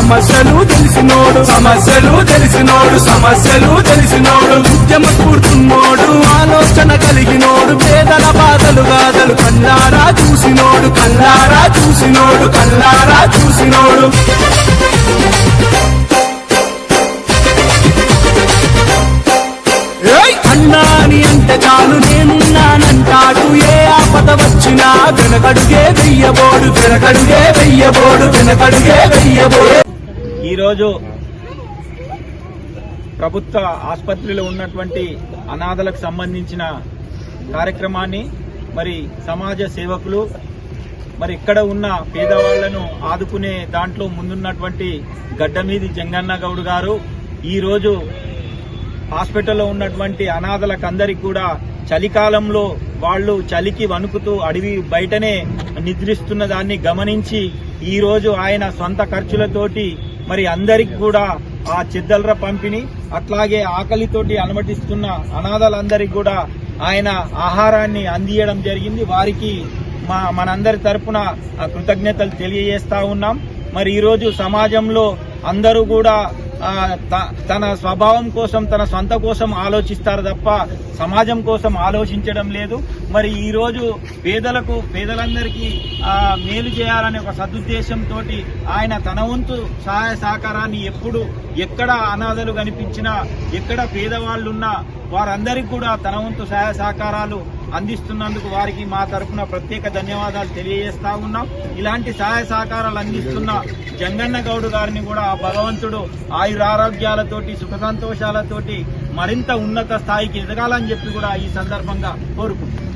సమస్యలు తెలిసినోడు ఉద్యమ స్ఫూర్తున్నోడు ఆలోచన కలిగినోడు పేదల బాధలు గాథలు కల్లారా చూసినోడు అన్నా అని అంటే చాలు నేనున్నానంటాడు ఏ ఆపద వచ్చినా వెనకడుగే వెయ్యబోడు. ఈరోజు ప్రభుత్వ ఆసుపత్రిలో ఉన్నటువంటి అనాథలకు సంబంధించిన కార్యక్రమాన్ని మరి సమాజ సేవకులు మరి ఇక్కడ ఉన్న పేదవాళ్లను ఆదుకునే దాంట్లో ముందున్నటువంటి గడ్డమీది జంగన్న గౌడ్ గారు ఈరోజు హాస్పిటల్లో ఉన్నటువంటి అనాథలకందరికి కూడా చలికాలంలో వాళ్ళు చలికి వణుకుతూ అడవి బయటనే నిద్రిస్తున్న దాన్ని గమనించి ఈరోజు ఆయన సొంత ఖర్చులతోటి మరి అందరికి కూడా ఆ చెద్దలర పంపిణీ అట్లాగే ఆకలితోటి అలమటిస్తున్న అనాథలందరికీ కూడా ఆయన ఆహారాన్ని అందియడం జరిగింది. వారికి మనందరి తరపున కృతజ్ఞతలు తెలియజేస్తా ఉన్నాం. మరి ఈరోజు సమాజంలో అందరూ కూడా తన స్వభావం కోసం తన సొంత కోసం ఆలోచిస్తారు తప్ప సమాజం కోసం ఆలోచించడం లేదు. మరి ఈ రోజు పేదలందరికీ మేలు చేయాలనే ఒక సదుద్దేశంతో ఆయన తన వంతు సహాయ సహకారాన్ని ఎక్కడ అనాథలు కనిపించినా ఎక్కడ పేదవాళ్లున్నా వారందరికీ కూడా తన వంతు సహాయ సహకారాలు అందిస్తున్నందుకు వారికి మా తరఫున ప్రత్యేక ధన్యవాదాలు తెలియజేస్తా ఉన్నాం. ఇలాంటి సహాయ సహకారాలు అందిస్తున్న జంగన్న గౌడ్ గారిని కూడా భగవంతుడు ఆయురారోగ్యాలతోటి సుఖ సంతోషాలతోటి మరింత ఉన్నత స్థాయికి ఎదగాలని చెప్పి కూడా ఈ సందర్భంగా కోరుకుంటున్నాం.